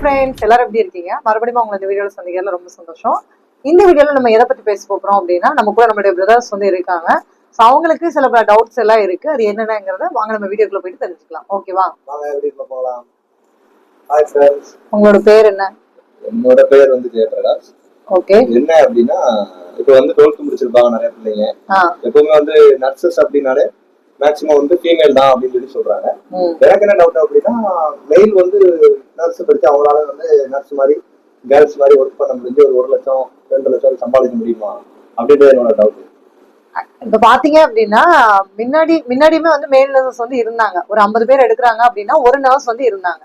Friends, எல்லாரும் எப்படி இருக்கீங்க? மறுபடியும் உங்களை இந்த வீடியோல சந்திக்கிறதுல ரொம்ப சந்தோஷம். இந்த வீடியோல நம்ம எதை பத்தி பேச போறோம் அப்படின்னா, நம்ம கூட நம்மளுடைய பிரதர்ஸ் வந்து இருக்காங்க. ஸோ அவங்களுக்கு சில டவுட்ஸ் எல்லாம் இருக்கு. அது என்னென்னங்கிறத வாங்க நம்ம வீடியோக்குள்ள போயிட்டு தெரிஞ்சுக்கலாம். ஓகேவா? போகலாம். Hi friends. உங்களோட பேர் என்ன? என்னோட பேர் வந்து ஜெயபிரகாஷ். ஓகே. என்ன அப்படின்னா, இப்போ வந்து 12th முடிச்சிருப்பாங்க நிறைய பிள்ளைங்க. எப்பவுமே வந்து நர்சஸ் அப்படின்னாலே மேக்சிமம் வந்து ஃபீமேல் தான் அப்படின்னு சொல்லி சொல்றாங்க. எனக்கு என்ன டவுட் அப்படின்னா, மெயில் வந்து நர்ஸ் படிச்சு அவங்களால வந்து நர்ஸ் மாதிரி கேர்ள்ஸ் மாதிரி ஒர்க் பண்ண முடிஞ்சு ஒரு 1 லட்சம் 2 லட்சம் சம்பாதிக்க முடியுமா அப்படின்றது என்னோட டவுட். இப்ப பாத்தீங்க அப்படின்னா, முன்னாடியுமே வந்து மேல் நர்சஸ் வந்து இருந்தாங்க. ஒரு 50 பேர் எடுக்கிறாங்க அப்படின்னா ஒரு நர்ஸ் வந்து இருந்தாங்க.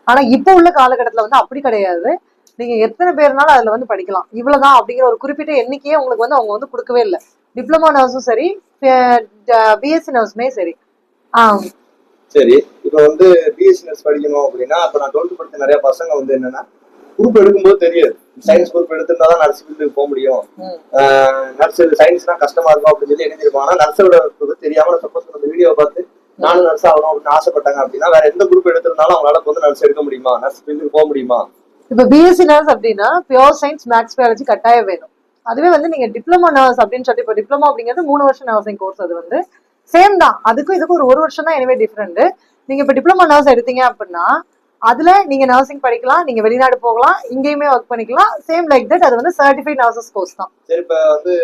ஆனா இப்ப உள்ள காலகட்டத்துல வந்து அப்படி கிடையாது. நீங்க எத்தனை பேர்னாலும் அதுல வந்து படிக்கலாம். இவ்வளவுதான் அப்படிங்கிற ஒரு குறிப்பிட்ட எண்ணிக்கையே உங்களுக்கு வந்து அவங்க வந்து கொடுக்கவே இல்லை. டிப்ளமா நர்ஸும் சரி, பிஎஸ்சி நர்ஸுமே சரி. சரி, இப்ப வந்து பிஎஸ்சி நர்ஸ் படிக்கணும் அப்படின்னா, இப்ப நான் 12th படிச்ச நிறைய பசங்க வந்து என்னன்னா, குரூப் எடுக்கும்போது தெரியாது. சயின்ஸ் குரூப் எடுத்திருந்தாதான் நர்ஸ் ஃபீல்டுக்கு போக முடியும். நர்ஸ் சயின்ஸ்னா கஷ்டமா இருக்கும் அப்படின்னு சொல்லி நினைச்சிருப்பாங்க. நர்ஸோட தெரியாம சப்போஸ் அந்த வீடியோ பார்த்து நானும் நர்ஸ் ஆகணும் அப்படின்னு ஆசைப்பட்டாங்க அப்படின்னா, வேற எந்த குரூப் எடுத்திருந்தாலும் அவங்களால வந்து நர்ஸ் எடுக்க முடியுமா? நர்ஸ் ஃபீல்டுக்கு போக முடியுமா? இப்ப பிஎஸ்சி நர்ஸ் அப்படின்னா பியூர் சயின்ஸ், மேத்ஸ், பயாலஜி கட்டாயம் வேணும். அதுவே வந்து நீங்க டிப்ளமோ நர்ஸ் அப்படின்னு சொல்லி, இப்போ டிப்ளமோ அப்படிங்கிறது 3 வருஷம் நர்சிங் கோர்ஸ். அது வந்து சேம் தான். அதுக்கும் இதுக்கும் ஒரு வருஷம் தான் எனவே டிஃப்ரெண்ட். நீங்க இப்ப டிப்ளமோ நர்ஸ் எடுத்தீங்க அப்படின்னா அதுல நீங்க நர்சிங் படிக்கலாம், நீங்க வெளிநாடு போகலாம், இங்கேயுமே ஒர்க் பண்ணிக்கலாம். Same like that. அது வந்து சர்டிஃபைட் நர்சஸ் கோர்ஸ் தான். சரி, இப்ப வந்து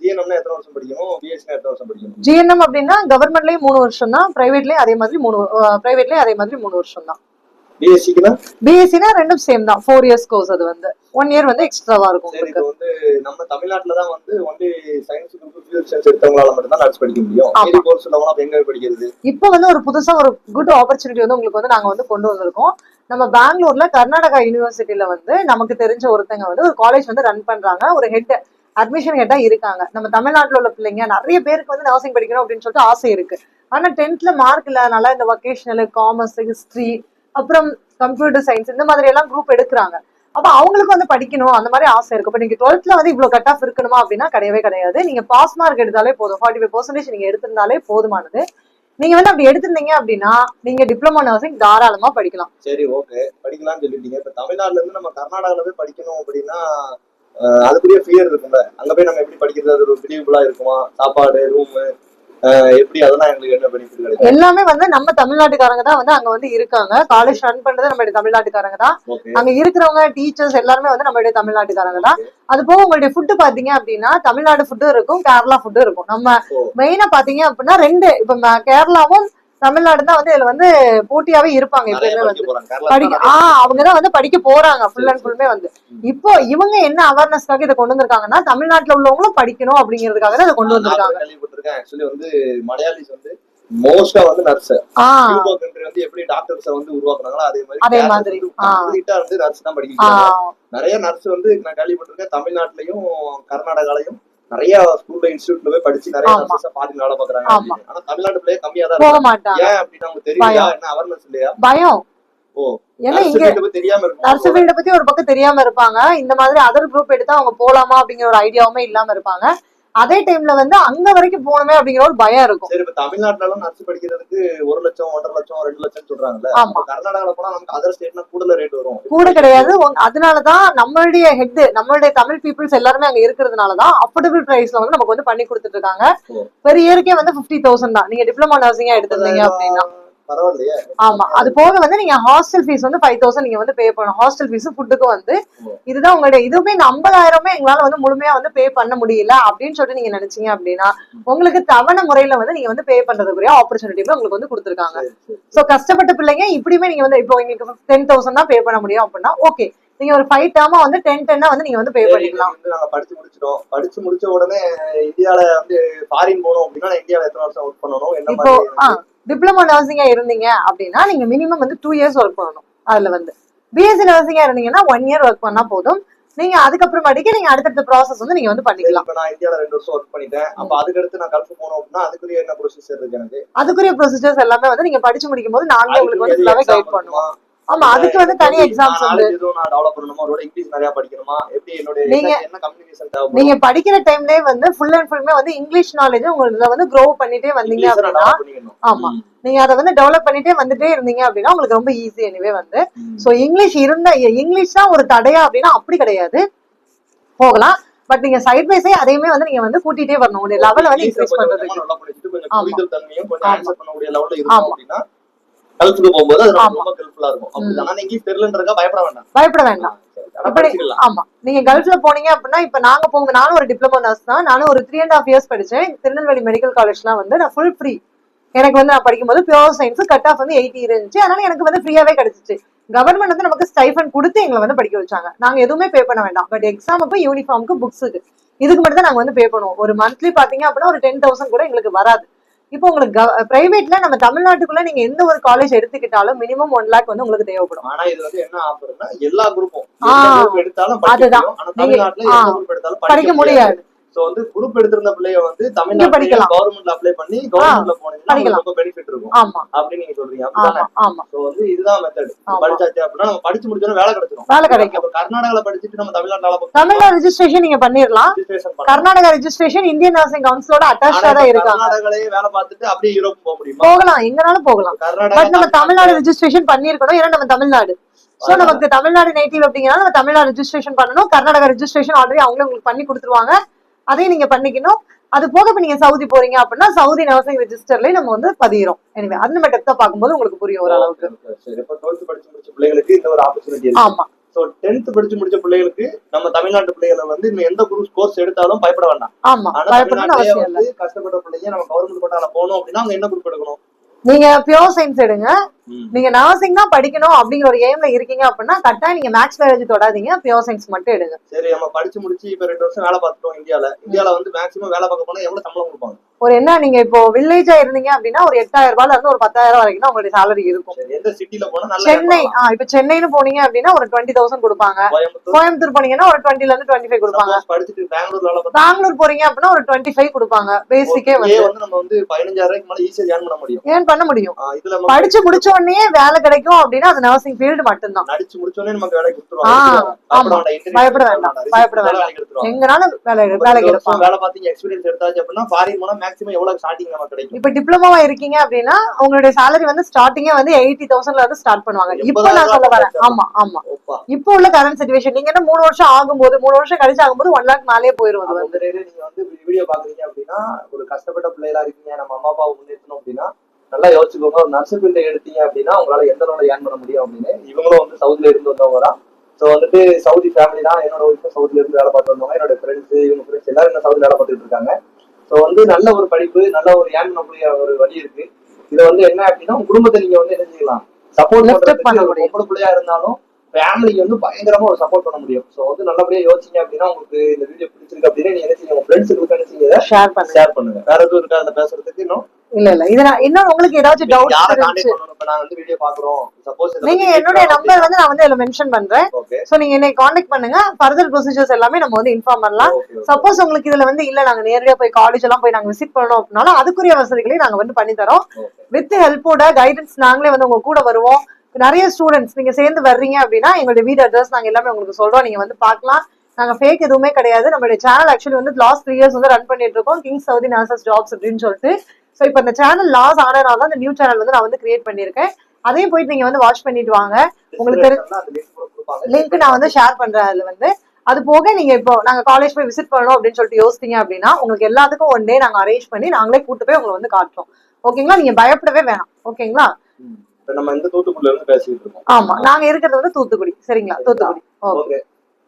ஜிஎன்எம்னா எத்தனை வருஷம் படிக்கணும்? பிஎஸ்சி எத்தனை வருஷம் படிக்கணும்? ஜிஎன்எம் அப்படின்னா கவர்மெண்ட்லயும் 3 வருஷம் தான், பிரைவேட்லயும் அதே மாதிரி 3 வருஷம் தான். பிஎஸ்சினா ரெண்டும் சேம் தான். 4 இயர்ஸ் கோர்ஸ். அது வந்து 1 இயர் வந்து எக்ஸ்ட்ராவா இருக்கும். இப்போ வந்து நம்ம தமிழ்நாட்டுல தான் வந்து only science group pure science எடுத்தவங்களால மட்டும் தான் நர்ஸ் படிக்க முடியும். மீதி கோர்ஸ் உள்ளவங்க அப்ப எங்க படிக்கிறது? இப்போ வந்து ஒரு புதுசா ஒரு குட் ஆப்பர்ச்சுனிட்டி வந்து உங்களுக்கு வந்து நாங்க வந்து கொண்டு வந்திருக்கோம். நம்ம பெங்களூர்ல கர்நாடகா யூனிவர்சிட்டியில வந்து நமக்கு தெரிஞ்ச ஒருத்தங்க வந்து ஒரு காலேஜ் வந்து ரன் பண்றாங்க. ஒரு ஹெட் அட்மிஷன் ஹெட்டா இருக்காங்க. நம்ம தமிழ்நாட்டுல உள்ள பிள்ளைங்க நிறைய பேருக்கு வந்து நர்சிங் படிக்கணும் அப்படின்னு சொல்லிட்டு ஆசை இருக்கு. ஆனா 10th மார்க் இல்லாதனால இந்த வொகேஷனல், காமர்ஸ், ஹிஸ்டரி, அப்புறம் கம்ப்யூட்டர் சயின்ஸ் இந்த மாதிரி எல்லாம் குரூப் எடுக்கிறாங்க. அப்ப அவங்களுக்கு வந்து படிக்கணும் அந்த மாதிரி ஆசை இருக்கு. இப்ப நீங்க 12th வந்து இவ்வளவு கட் ஆஃப் இருக்கணுமா அப்படின்னா கிடையவே கிடையாது. நீங்க பாஸ் மார்க் எடுத்தாலே போதும். 45% நீங்க எடுத்திருந்தாலே போதுமானது. நீங்க வந்து அப்படி எடுத்திருந்தீங்க அப்படின்னா நீங்க டிப்ளமோ நர்சிங் தாராளமா படிக்கலாம். சரி, ஓகே, படிக்கலாம்னு சொல்லிட்டீங்க. இப்ப தமிழ்நாட்டுல இருந்து நம்ம கர்நாடகால போய் படிக்கணும் அப்படின்னா அதுக்குரிய ஃபியர் இருக்குல்ல, அங்க போய் நம்ம எப்படி படிக்கிறது? அது ஒரு பிலீவபிளா இருக்குமா? சாப்பாடு, ரூம் எப்படி? அதெல்லாம் எங்களுக்கு என்ன பெனிஃபிட் கிடைக்கும்? எல்லாமே வந்து நம்ம தமிழ்நாட்டுக்காரங்க தான் வந்து அங்க வந்து இருக்காங்க. காலேஜ் ரன் பண்றது நம்மளுடைய தமிழ்நாட்டுக்காரங்க தான். அங்க இருக்கிறவங்க டீச்சர்ஸ் எல்லாருமே வந்து நம்மளுடைய தமிழ்நாட்டுக்காரங்க தான். அது போக உங்களுடைய ஃபுட்டு பாத்தீங்க அப்படின்னா தமிழ்நாடு ஃபுட்டும் இருக்கும், கேரளா ஃபுட்டும் இருக்கும். நம்ம மெயினா பாத்தீங்க அப்படின்னா 2 இப்ப கேரளாவும் தமிழ்நாடு தான் வந்து இதுல வந்து போட்டியாவே இருப்பாங்க. எப்பயுமே வந்து அவங்கதான் வந்து படிக்க போறாங்க ஃபுல் அண்ட் ஃபுல்லுமே வந்து. இப்போ இவங்க என்ன அவேர்னஸ்க்காக இதை கொண்டு வந்திருக்காங்கன்னா தமிழ்நாட்டுல உள்ளவங்களும் படிக்கணும் அப்படிங்கிறதுக்காக தான் இதை கொண்டு வந்திருக்காங்க. ஆக்சுவலி வந்து மலையாளிஸ் வந்து மோஸ்டா வந்து நர்ஸ் வந்து எப்படி டாக்டர்ஸ் வந்து உருவாக்குனாங்களோ அதே மாதிரி கம்ப்ளீட்டா வந்து நர்ஸ் தான் படிக்கிறாங்க. நிறைய நர்ஸ் வந்து நான் கேள்விப்பட்டிருக்கேன். தமிழ்நாட்டுலயும் கர்நாடகாலையும் நிறைய ஸ்கூல்ல இன்ஸ்டிடியூட்ல போய் படிச்சு நிறைய நர்சஸ் ஃபாரின் வேலை பாக்குறாங்க. ஆனா தமிழ்நாட்டு பிள்ளைய கம்மியா தான் இருக்காங்க. ஏன் அப்படின்னா உங்களுக்கு தெரியலையா? என்ன அவேர்னஸ் இல்லையா? பயம். ஏன்னா இங்க நர்ஸ் ஃபீல்ட பத்தி ஒரு பக்கம் தெரியாம இருப்பாங்க. இந்த மாதிரி அதர் குரூப் எடுத்தா அவங்க போலாமா அப்படிங்கிற ஒரு ஐடியாவுமே இல்லாம இருப்பாங்க. அதே டைம்ல வந்து அங்க வரைக்கும் போகணுமே அப்படிங்கிற ஒரு பயம் இருக்கும். சரி, இப்ப தமிழ்நாட்டுல நர்ஸ் படிக்கிறதுக்கு 1 லட்சம் 1.5 லட்சம் 2 லட்சம் சொல்றாங்கல்ல. கர்நாடகால போனா நமக்கு அதர் ஸ்டேட்னா கூடுதல் ரேட் வரும். கூட கிடையாது. அதனாலதான் நம்மளுடைய ஹெட், நம்மளுடைய தமிழ் பீப்புள்ஸ் எல்லாருமே அங்க இருக்கிறதுனாலதான் அஃபோர்டபிள் பிரைஸ்ல வந்து நமக்கு வந்து பண்ணி கொடுத்துட்டு இருக்காங்க. பெர் இயருக்கே வந்து 50,000 தான் நீங்க டிப்ளமோ நர்சிங்கா எடுத்திருந்தீங்க அப்படின்னா. பரவாயில்லையே. ஆமா, அது போக வந்து நீங்க ஹாஸ்டல் ஃபீஸ் வந்து 5,000 நீங்க வந்து பே பண்ணணும். ஹாஸ்டல் ஃபீஸ், ஃபுட்டுக்கு வந்து இதுதான் உங்களுடைய. இதுவுமே இந்த 50,000 எங்களால வந்து முழுமையா வந்து பே பண்ண முடியல அப்படின்னு சொல்லிட்டு நீங்க நினைச்சீங்க அப்படின்னா உங்களுக்கு தவணை முறையில வந்து நீங்க வந்து பே பண்றதுக்குரிய ஆப்பர்ச்சுனிட்டி உங்களுக்கு வந்து கொடுத்துருக்காங்க. சோ கஷ்டப்பட்ட பிள்ளைங்க இப்படியுமே நீங்க வந்து இப்போ உங்களுக்கு 10,000 தான் பே பண்ண முடியும் அப்படின்னா ஓகே, நீங்க ஒரு 5 டேர்மா வந்து 10 வந்து நீங்க வந்து பே பண்ணிக்கலாம். நாங்க படிச்சு முடிச்சிட்டோம். படிச்சு முடிச்ச உடனே இந்தியால வந்து ஃபாரின் போகணும் அப்படின்னா இந்தியால எத்தனை வருஷம் ஒர்க் பண்ணணும்? என்ன மாதிரி? டிப்ளமோ நர்சிங்கா இருந்தீங்க அப்படின்னா நீங்க மினிமம் வந்து 2 இயர்ஸ் ஒர்க் பண்ணணும். அதுல வந்து பிஎஸ்சி நர்சிங்கா இருந்தீங்கன்னா 1 இயர் ஒர்க் பண்ணா போதும். நீங்க அதுக்கப்புறமாட்டிக்கு நீங்க அடுத்த ப்ராசஸ் வந்து நீங்க வந்து பண்ணிக்கலாம். நான் இந்தியால 2 வருஷம் ஒர்க் பண்ணிட்டேன். அப்ப அதுக்கு அடுத்து நான் கல்ஃப் போகணும் அப்படின்னா அதுக்குரிய என்ன ப்ரொசீஜர் இருக்கு? எனக்கு அதுக்குரிய ப்ரொசீஜர்ஸ் எல்லாமே வந்து நீங்க படிச்சு முடிக்கும் போது நாங்களே உங்களுக்கு வந்து ஃபுல்லாவே கைட் பண்ணுவோம். ஆமா அதுக்கு வந்து தனி எக்ஸாம்ஸ் வந்து எதுவும் நான் டெவலப் பண்ணணுமா, அவரோட இங்கிலீஷ் நிறைய படிக்கணுமா, எப்படி என்னோட என்ன கம்யூனிகேஷன் தேவைப்படும், நீங்க படிக்கிற டைம்லயே வந்து ஃபுல் அண்ட் ஃபுல்லுமே வந்து இங்கிலீஷ் நாலேஜ் உங்களுக்கு வந்து க்ரோ பண்ணிட்டே வந்தீங்க அப்படின்னா, ஆமா நீங்க அதை வந்து டெவலப் பண்ணிட்டே வந்துட்டே இருந்தீங்க அப்படின்னா உங்களுக்கு ரொம்ப ஈஸி. எனிவே வந்து சோ இங்கிலீஷ் இருந்தா இங்கிலீஷ் தான் ஒரு தடையா அப்படின்னா அப்படி கிடையாது, போகலாம். பட் நீங்க சைட் பை சைட் அதையுமே வந்து நீங்க வந்து கூட்டிட்டே வரணும், உங்களுடைய லெவல் வந்து இன்க்ரீஸ் பண்றதுக்கு. கல்ஃபுக்கு போகும்போது அது ரொம்ப ஹெல்ப்ஃபுல்லா இருக்கும். அப்படிதான் இங்கிலீஷ் தெரியலன்றதுக்கா பயப்பட வேண்டாம். ஆமா நீங்க கல்ஃப்ல போனீங்க அப்படின்னா, இப்ப நாங்க போங்க, நானும் ஒரு டிப்ளமோ நர்ஸ் தான், நானும் ஒரு 3.5 years படிச்சேன் திருநெல்வேலி மெடிக்கல் காலேஜ்லாம் வந்து நான் ஃபுல் ஃப்ரீ. எனக்கு வந்து நான் படிக்கும்போது பியூர் சயின்ஸ் கட் ஆஃப் வந்து 80 இருந்துச்சு, அதனால எனக்கு வந்து ஃப்ரீயாவே கிடைச்சிச்சு. கவர்மெண்ட் வந்து நமக்கு ஸ்டைஃபன் கொடுத்து எங்களை வந்து படிக்க வச்சாங்க, நாங்க எதுவுமே பே பண்ண வேண்டாம். பட் எக்ஸாமுக்கு, யூனிஃபார்முக்கு, புக்ஸுக்கு இதுக்கு மட்டும் தான் நாங்க வந்து பே பண்ணுவோம். ஒரு மந்த்லி பாத்தீங்க அப்படின்னா ஒரு 10,000 கூட எங்களுக்கு வராது. இப்போ உங்களுக்கு பிரைவேட்ல நம்ம தமிழ்நாட்டுக்குள்ள நீங்க எந்த ஒரு காலேஜ் எடுத்துக்கிட்டாலும் மினிமம் 1 lakh வந்து உங்களுக்கு தேவைப்படும். ஆனா இது வந்து என்ன ஆஃபர்னா எல்லா குரூப்பும் எடுத்தாலும் அதுதான் தமிழ்நாட்டுல எந்த குரூப் எடுத்தாலும் படிக்க முடியாது. சோ வந்து குரூப் எடுத்திருந்த பிள்ளைய வந்து தமிழ்நாட்டுல கவர்மெண்ட்ல அப்ளை பண்ணி கவர்மெண்ட்ல போனீங்கன்னா ரொம்ப பெனிஃபிட் இருக்கும். ஆமா அப்படி நீங்க சொல்றீங்க. அப்படிதானே? ஆமா சோ வந்து இதுதான் மெத்தட். படிச்சாச்சு அப்படின்னா நம்ம படிச்சு முடிச்சோம்னா வேலை கிடைச்சிடும். வேலை கிடைக்கும். கர்நாடகால படிச்சிட்டு நம்ம தமிழ்நாட்டுல தமிழ்நாடு ரெஜிஸ்ட்ரேஷன் நீங்க பண்ணிரலாம். கர்நாடகா ரெஜிஸ்ட்ரேஷன் இந்தியன் நர்சிங் கவுன்சிலோட அட்டாச்டா தான் இருக்காங்க. கர்நாடகாலயே வேலை பார்த்துட்டு அப்படியே யூரோப் போக முடியுமா? போகலாம், எங்கனாலும் போகலாம். பட் நம்ம தமிழ்நாடு ரெஜிஸ்ட்ரேஷன் பண்ணிருக்கணும், ஏன்னா நம்ம தமிழ்நாடு. சோ நமக்கு தமிழ்நாடு நேட்டிவ் அப்படிங்கறத நம்ம தமிழ்நாடு ரெஜிஸ்ட்ரேஷன் பண்ணணும். கர்நாடகா ரெஜிஸ்ட்ரேஷன் ஆல்ரெடி அவங்களே உங்களுக்கு பண்ணி கொடுத்துருவாங்க, அதையும் நீங்க பண்ணிக்கணும். அது போக இப்ப நீங்க சவுதி போறீங்க அப்படின்னா சவுதி நர்சிங் ரெஜிஸ்டர்லயே நம்ம வந்து பதிகிறோம். எனவே அது நம்ம டெப்தா பார்க்கும்போது உங்களுக்கு புரியும் ஓரளவுக்கு. சரி, இப்ப 12th படிச்சு முடிச்ச பிள்ளைகளுக்கு இந்த ஒரு ஆப்பர்ச்சுனிட்டி இருக்கு. ஆமா. சோ 10th படிச்சு முடிச்ச பிள்ளைகளுக்கு நம்ம தமிழ்நாட்டு பிள்ளைகளை வந்து இன்னும் எந்த குரூப் கோர்ஸ் எடுத்தாலும் பயப்பட வேண்டாம். ஆமா, பயப்படணும்னு அவசியம் இல்ல. கஷ்டப்பட்ட பிள்ளைங்க நம்ம கவர்மெண்ட் கோட்டால போகணும் அப்படின்னா அவங்க என்ன குரூப் எடுக்கணும்? நீங்க பியூர் சயின்ஸ் எடுங்க. நீங்க நர்சிங் தான் படிக்கணும் அப்படிங்கிற ஒரு எய்ம்ல இருக்கீங்க அப்படின்னா கட்டாயம் நீங்க மேத்ஸ் பயாலஜி தொடாதீங்க, பியூர் சயின்ஸ் மட்டும் எடுங்க. சரி, நம்ம படிச்சு முடிச்சு இப்ப 2 வருஷம் வேலை பார்த்துட்டோம் இந்தியால வந்து மேக்ஸிமம் வேலை பார்க்க போனா எவ்வளவு சம்பளம் கொடுப்பாங்க? ஒரு என்ன நீங்க இப்போ வில்லேஜா இருந்தீங்க அப்படின்னா ஒரு 8,000 ரூபாயில இருந்து ஒரு 10,000 வரைக்கும் தான் உங்களுடைய salary இருக்கும். எந்த சிட்டில போனா நல்ல சென்னை, இப்ப சென்னைன்னு போனீங்க அப்படின்னா ஒரு 20,000 கொடுப்பாங்க. கோயம்புத்தூர் போனீங்கன்னா ஒரு 20 ல இருந்து 25 கொடுப்பாங்க. படிச்சுட்டு பெங்களூர் போறீங்க அப்படின்னா ஒரு 25 கொடுப்பாங்க. பேசிக்கே வந்து நம்ம வந்து 15,000 ரூபாய்க்கு மேல ஈஸியா ஏர்ன் பண்ண முடியும். ஏர்ன் பண்ண முடியும். படிச்சு முடிச்ச உடனே வேலை கிடைக்கும் அப்படின்னா அது நர்சிங் ஃபீல்டு மட்டும்தான். படிச்சு முடிச்ச உடனே நமக்கு வேலை கொடுத்துருவாங்க. பயப்பட வேண்டாம். எங்கனாலும் வேலை கிடைக்கும். வேலை பாத்தீங்க எக்ஸ்பீரியன்ஸ் எடுத்தாச்சு அப்படின்னா ஃபாரின் போனா மேக்ஸிமம் எவ்வளவு ஸ்டார்டிங் நமக்கு கிடைக்கும்? இப்ப டிப்ளமோவா இருக்கீங்க அப்படின்னா உங்களுடைய salary வந்து ஸ்டார்டிங்கே வந்து 80,000ல இருந்து ஸ்டார்ட் பண்ணுவாங்க. இப்போ நான் சொல்ல வரேன். ஆமா இப்போ உள்ள கரண்ட் சிச்சுவேஷன் நீங்க என்ன 3 வருஷம் ஆகும்போது 3 வருஷம் கழிச்சு ஆகும்போது 1 lakh மேலே போயிரும். அது வந்து நீங்க வந்து வீடியோ பாக்குறீங்க அப்படின்னா ஒரு கஷ்டப்பட்ட பிள்ளைகளா இருக்கீங்க, நம்ம அம்மா அப்பாவை முன்னேற்றணும் அப்படின்னா நல்லா யோசிச்சுக்கோங்க. ஒரு நர்ஸ் ஃபீல்ட எடுத்தீங்க அப்படின்னா உங்களால எந்த அளவுல ஏர்ன் பண்ண முடியும் அப்படின்னு. இவங்களும் வந்து சவுதில இருந்து வந்தவங்க தான். சோ வந்துட்டு சவுதி ஃபேமிலி தான். என்னோட ஒய்ஃபும் சவுதில இருந்து வேலை பார்த்து வந்தவங்க. என்னோட ஃப்ரெண்ட்ஸ், இவங்க ஃப்ரெண்ட்ஸ் எல்லாரும் இந்த சவுதில வேலை பார்த்துட்டு இருக்காங்க. சோ வந்து நல்ல ஒரு படிப்பு, நல்ல ஒரு ஏர்ன் பண்ணக்கூடிய ஒரு வழி இருக்கு. இது வந்து என்ன அப்படின்னா உங்க குடும்பத்தை நீங்க வந்து என்ன செய்யலாம், சப்போர்ட் பண்ண முடியும். பொம்பளை பிள்ளையா இருந்தாலும் ஃபேமிலிக்கு வந்து பயங்கரமா ஒரு சப்போர்ட் பண்ண முடியும். சோ வந்து நல்லபடியா யோசிங்க அப்படின்னா உங்களுக்கு இந்த வீடியோ பிடிச்சிருக்கு அப்படின்னா நீங்க என்ன செய்யுங்க, உங்க ஃப்ரெண்ட்ஸுக்கு என்ன செய்யுங்க, ஷேர் பண்ணுங்க. வேற எதுவும் இருக்கா அந்த பேசுறதுக்கு? இன்னும் இல்ல இது இன்னும் உங்களுக்கு ஏதாச்சும் டவுட் இருந்துச்சு நான் வந்து வீடியோ பாக்குறோம், சப்போஸ் நீங்க என்னோட நம்பர் வந்து நான் வந்து இதுல மென்ஷன் பண்றேன். சோ நீங்க என்னை கான்டாக்ட் பண்ணுங்க. ஃபர்தர் ப்ரொசீஜர்ஸ் எல்லாமே நம்ம வந்து இன்ஃபார்ம் பண்ணலாம். சப்போஸ் உங்களுக்கு இதுல வந்து இல்ல நாங்க நேரடியா போய் காலேஜ் எல்லாம் போய் நாங்க விசிட் பண்ணணும் அப்படின்னாலும் அதுக்குரிய வசதிகளையும் நாங்க வந்து பண்ணி தரோம். வித் ஹெல்ப்போட கைடன்ஸ் நாங்களே வந்து உங்க கூட வருவோம். நிறைய ஸ்டூடெண்ட்ஸ் நீங்க சேர்ந்து வர்றீங்க அப்படின்னா எங்களுடைய வீடு அட்ரஸ் நாங்க எல்லாமே உங்களுக்கு சொல்றோம், நீங்க வந்து பாக்கலாம். நாங்க ஃபேக் எதுவுமே கிடையாது. நம்மளுடைய சேனல் ஆக்சுவலி வந்து லாஸ்ட் 3 years வந்து ரன் பண்ணிட்டு இருக்கோம், கிங்ஸ் சவுதி நர்சஸ் ஜாப்ஸ் அப்படின்னு சொல்லிட்டு. சோ இப்ப இந்த சேனல் லாஸ் ஆனதுனால தான் இந்த நியூ சேனல் வந்து நான் வந்து கிரியேட் பண்ணிருக்கேன். அதையும் போயிட்டு நீங்க வந்து வாட்ச் பண்ணிட்டு வாங்க. உங்களுக்கு லிங்க் நான் வந்து ஷேர் பண்றேன் அதுல வந்து. அது போக நீங்க இப்போ நாங்க காலேஜ் போய் விசிட் பண்ணணும் அப்படின்னு சொல்லிட்டு யோசித்தீங்க அப்படின்னா உங்களுக்கு எல்லாத்துக்கும் 1 day நாங்க அரேஞ்ச் பண்ணி நாங்களே கூட்டு போய் உங்களை வந்து காட்டுறோம். ஓகேங்களா? நீங்க பயப்படவே வேணாம். ஓகேங்களா? நம்ம இந்த தூத்துக்குடியில இருந்து பேசிட்டு இருக்கோம். ஆமா, நாங்க இருக்கிறது வந்து தூத்துக்குடி. சரிங்களா? Thoothukudi. Okay,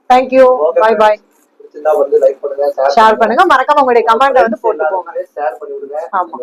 thank you, bye bye. வந்து லைக் பண்ணுங்க, ஷேர் பண்ணுங்க, மறக்காம உங்களுடைய கமெண்ட் வந்து போட்டு போங்க, ஷேர் பண்ணி விடுங்க. ஆமா.